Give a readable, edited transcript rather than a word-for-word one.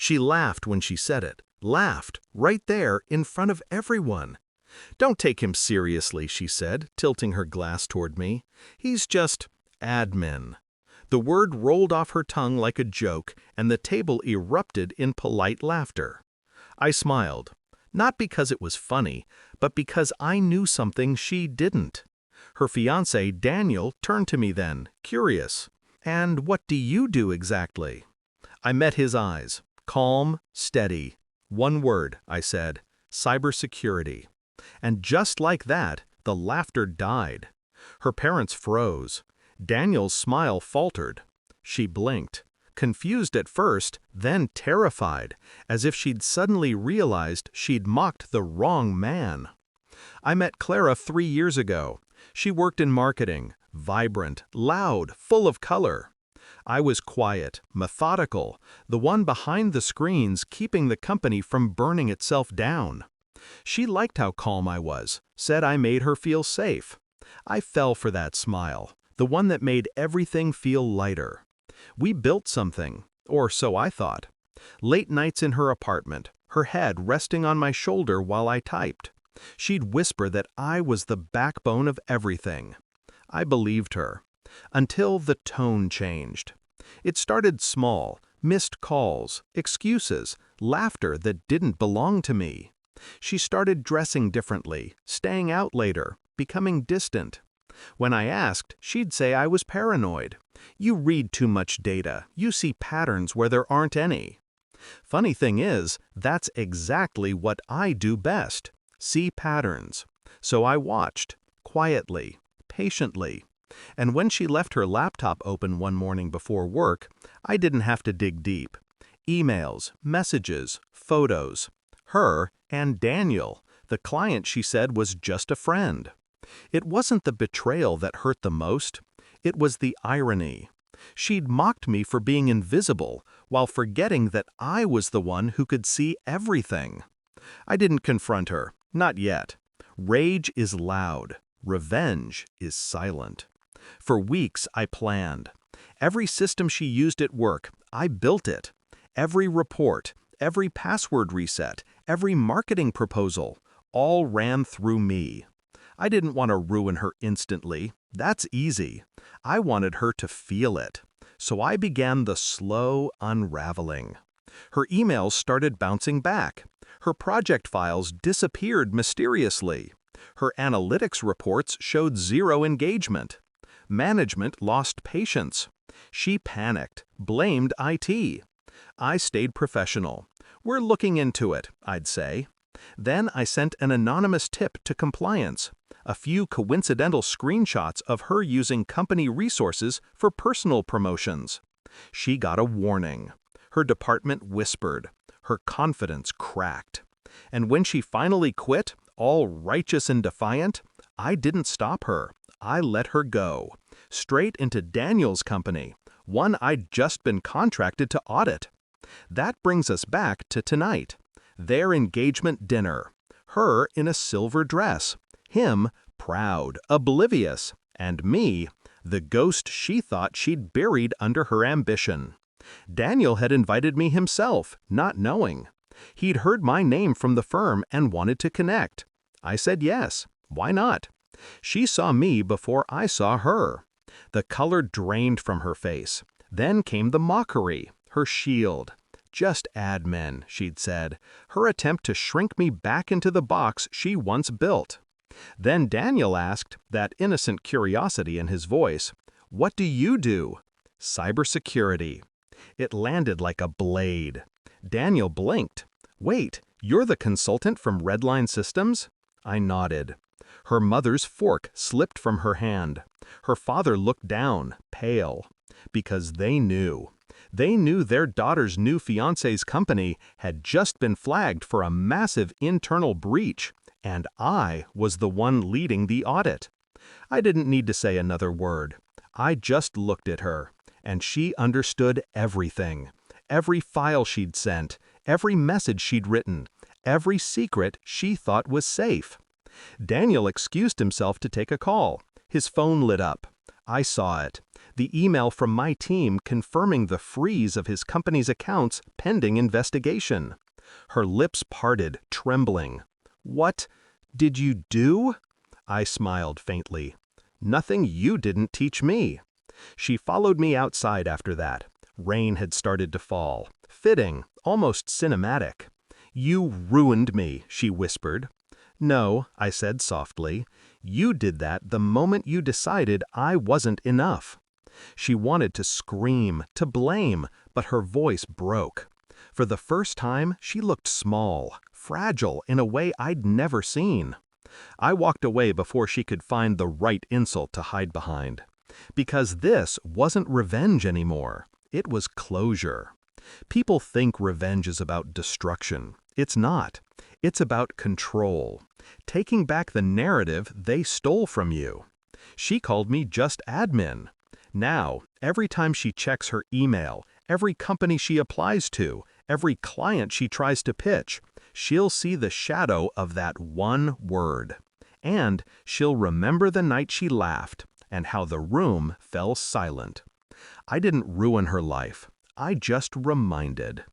She laughed when she said it. Laughed, right there, in front of everyone. "Don't take him seriously," she said, tilting her glass toward me. "He's just admin." The word rolled off her tongue like a joke, and the table erupted in polite laughter. I smiled, not because it was funny, but because I knew something she didn't. Her fiancé, Daniel, turned to me then, curious. "And what do you do exactly?" I met his eyes, calm, steady. "One word," I said, "cybersecurity." And just like that, the laughter died. Her parents froze. Daniel's smile faltered. She blinked, confused at first, then terrified, as if she'd suddenly realized she'd mocked the wrong man. I met Clara 3 years ago. She worked in marketing, vibrant, loud, full of color. I was quiet, methodical, the one behind the screens keeping the company from burning itself down. She liked how calm I was, said I made her feel safe. I fell for that smile, the one that made everything feel lighter. We built something, or so I thought. Late nights in her apartment, her head resting on my shoulder while I typed. She'd whisper that I was the backbone of everything. I believed her. Until the tone changed. It started small, missed calls, excuses, laughter that didn't belong to me. She started dressing differently, staying out later, becoming distant. When I asked, she'd say I was paranoid. "You read too much data. You see patterns where there aren't any." Funny thing is, that's exactly what I do best. See patterns. So I watched, quietly, patiently. And when she left her laptop open one morning before work, I didn't have to dig deep. Emails, messages, photos. Her and Daniel, the client she said was just a friend. It wasn't the betrayal that hurt the most. It was the irony. She'd mocked me for being invisible, while forgetting that I was the one who could see everything. I didn't confront her, not yet. Rage is loud. Revenge is silent. For weeks I planned. Every system she used at work, I built it. Every report, every password reset, every marketing proposal, all ran through me. I didn't want to ruin her instantly. That's easy. I wanted her to feel it. So I began the slow unraveling. Her emails started bouncing back. Her project files disappeared mysteriously. Her analytics reports showed zero engagement. Management lost patience. She panicked, blamed IT. I stayed professional. "We're looking into it," I'd say. Then I sent an anonymous tip to compliance, a few coincidental screenshots of her using company resources for personal promotions. She got a warning. Her department whispered. Her confidence cracked. And when she finally quit, all righteous and defiant, I didn't stop her. I let her go. Straight into Daniel's company, one I'd just been contracted to audit. That brings us back to tonight. Their engagement dinner. Her in a silver dress. Him proud, oblivious. And me, the ghost she thought she'd buried under her ambition. Daniel had invited me himself, not knowing. He'd heard my name from the firm and wanted to connect. I said yes. Why not? She saw me before I saw her. The color drained from her face. Then came the mockery, her shield. "Just admin," she'd said, her attempt to shrink me back into the box she once built. Then Daniel asked, that innocent curiosity in his voice, "What do you do?" "Cybersecurity." It landed like a blade. Daniel blinked. "Wait, you're the consultant from Redline Systems?" I nodded. Her mother's fork slipped from her hand. Her father looked down, pale. Because they knew. They knew their daughter's new fiancé's company had just been flagged for a massive internal breach, and I was the one leading the audit. I didn't need to say another word. I just looked at her, and she understood everything. Every file she'd sent, every message she'd written, every secret she thought was safe. Daniel excused himself to take a call. His phone lit up. I saw it. The email from my team confirming the freeze of his company's accounts pending investigation. Her lips parted, trembling. What did you do? I smiled faintly. Nothing you didn't teach me. She followed me outside after that. Rain had started to fall. Fitting, almost cinematic. You ruined me, she whispered. No, I said softly. You did that the moment you decided I wasn't enough. She wanted to scream, to blame, but her voice broke. For the first time, she looked small, fragile in a way I'd never seen. I walked away before she could find the right insult to hide behind. Because this wasn't revenge anymore. It was closure. People think revenge is about destruction. It's not. It's about control. Taking back the narrative they stole from you. She called me just admin. Now, every time she checks her email, every company she applies to, every client she tries to pitch, she'll see the shadow of that one word. And she'll remember the night she laughed and how the room fell silent. I didn't ruin her life. I just reminded.